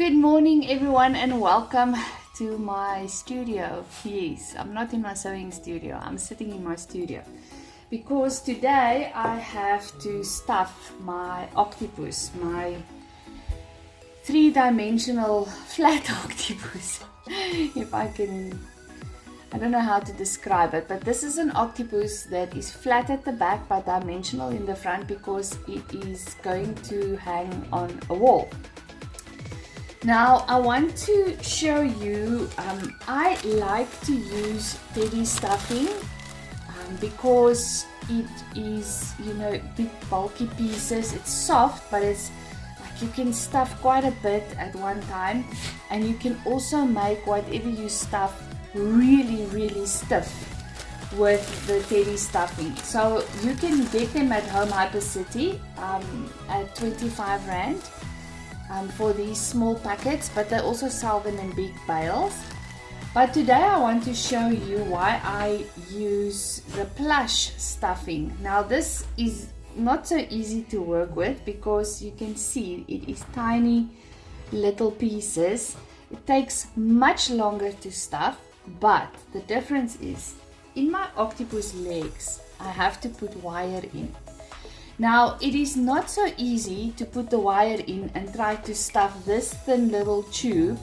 Good morning, everyone, and welcome to my studio. Yes, I'm not in my sewing studio, I'm sitting in my studio because today I have to stuff my octopus, my three-dimensional flat octopus. If I can, I don't know how to describe it, but this is an octopus that is flat at the back but dimensional in the front because it is going to hang on a wall. Now I want to show you, I like to use teddy stuffing because it is, big bulky pieces. It's soft, but it's like you can stuff quite a bit at one time, and you can also make whatever you stuff really stiff with the teddy stuffing. So you can get them at Home Hyper City at 25 Rand. For these small packets, but they also sell them in big bales. But today I want to show you why I use the plush stuffing. Now this is not so easy to work with because you can see it is tiny little pieces. It takes much longer to stuff, but the difference is in my octopus legs I have to put wire in. Now it is not so easy to put the wire in and try to stuff this thin little tube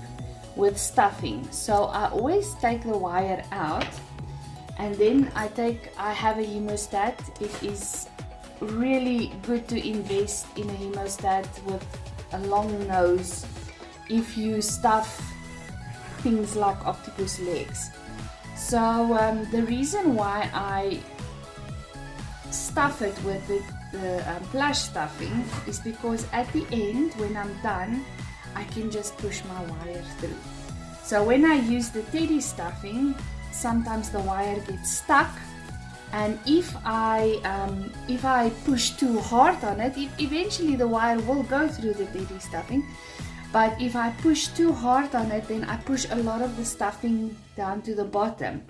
with stuffing. So I always take the wire out, and then I have a hemostat. It is really good to invest in a hemostat with a long nose if you stuff things like octopus legs. So the reason why I stuff it with the plush stuffing is because at the end, when I'm done, I can just push my wire through. So when I use the teddy stuffing, sometimes the wire gets stuck, and if I push too hard on it, eventually the wire will go through the teddy stuffing. But if I push too hard on it, then I push a lot of the stuffing down to the bottom.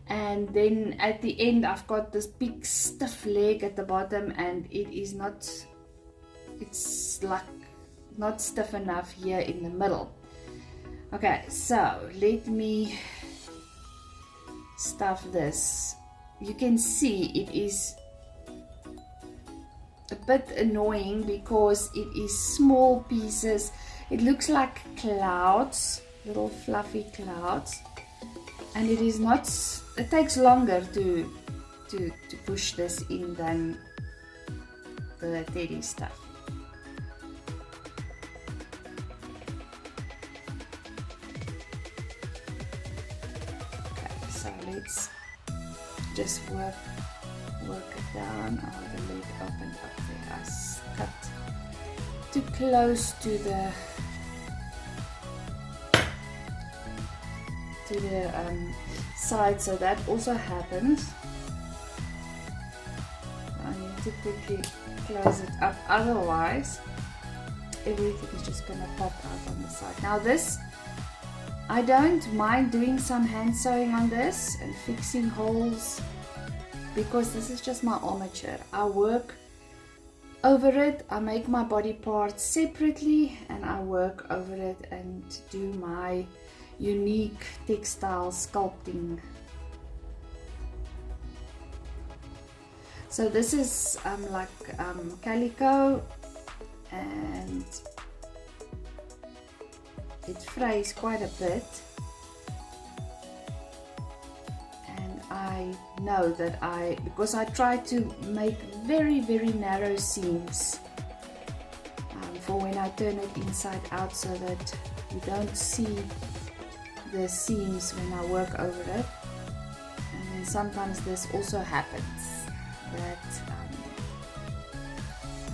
And then at the end I've got this big stiff leg at the bottom, and it's like not stiff enough here in the middle. Okay, so let me stuff this. You can see it is a bit annoying because it is small pieces. It looks like clouds, little fluffy clouds. And it takes longer to push this in than the teddy stuff. Okay, so let's just work it down. Oh, the leg opened up there. I cut too close to the side, so that also happens. I need to quickly close it up, otherwise everything is just going to pop out on the side. Now this, I don't mind doing some hand sewing on this and fixing holes because this is just my armature. I work over it, I make my body parts separately, and I work over it and do my unique textile sculpting. So this is calico, and it frays quite a bit, and I know that because I try to make very narrow seams for when I turn it inside out, so that you don't see the seams when I work over it. And then sometimes this also happens that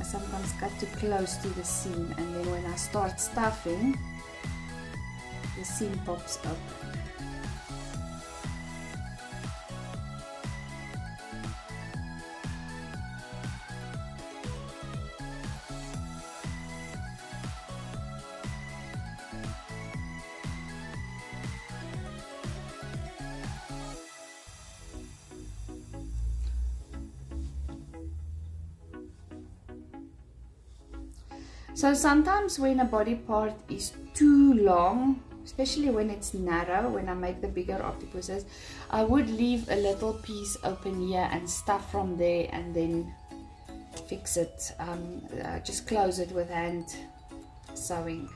I sometimes cut too close to the seam, and then when I start stuffing, the seam pops open. So sometimes when a body part is too long, especially when it's narrow, when I make the bigger octopuses, I would leave a little piece open here and stuff from there and then fix it, just close it with hand sewing.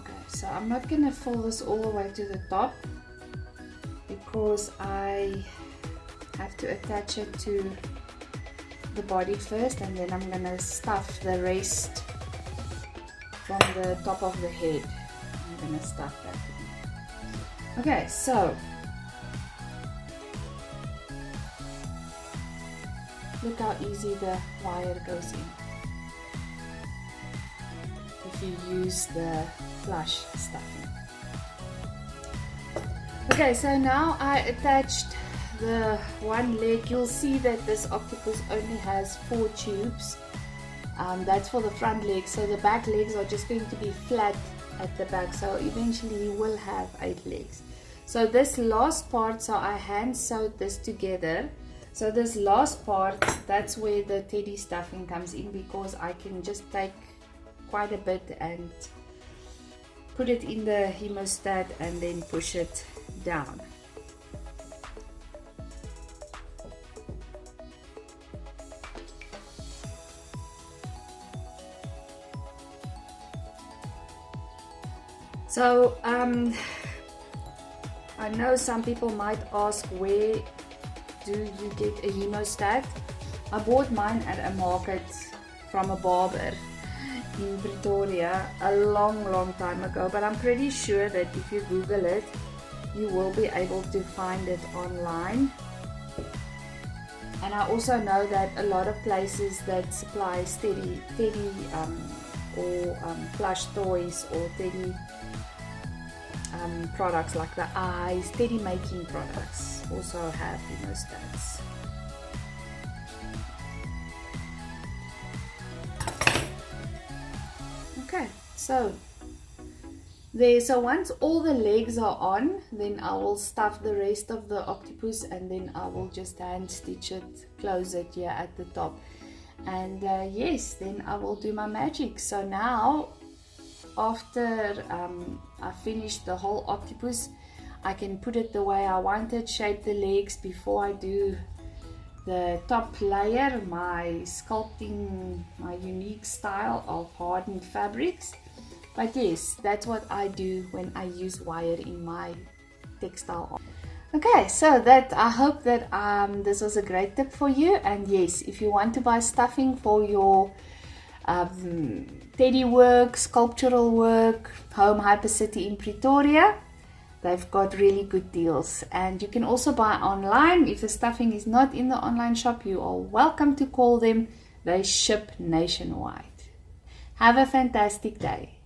Okay, so I'm not gonna fill this all the way to the top because I have to attach it to the body first, and then I'm gonna stuff the rest from the top of the head. I'm gonna stuff that in. Okay, so look how easy the wire goes in if you use the flush stuffing. Okay, so now I attached the one leg. You'll see that this octopus only has 4 tubes. That's for the front legs, so the back legs are just going to be flat at the back, so eventually you will have 8 legs. So this last part, so I hand sewed this together. So this last part, that's where the teddy stuffing comes in, because I can just take quite a bit and put it in the hemostat and then push it down. So I know some people might ask, where do you get a hemostat? I bought mine at a market from a barber in Pretoria a long time ago, but I'm pretty sure that if you Google it, you will be able to find it online. And I also know that a lot of places that supply teddy or plush toys or teddy products like the eyes, teddy making products also have hemostats. Okay, so once all the legs are on, then I will stuff the rest of the octopus, and then I will just hand stitch it, close it here at the top, and yes, then I will do my magic. So now, after I finish the whole octopus, I can put it the way I want it, shape the legs before I do the top layer, my sculpting, my unique style of hardened fabrics. But yes, that's what I do when I use wire in my textile art. Okay, so that, I hope that this was a great tip for you. And yes, if you want to buy stuffing for your teddy work, sculptural work, home Hypercity in Pretoria, they've got really good deals. And you can also buy online. If the stuffing is not in the online shop, you are welcome to call them. They ship nationwide. Have a fantastic day.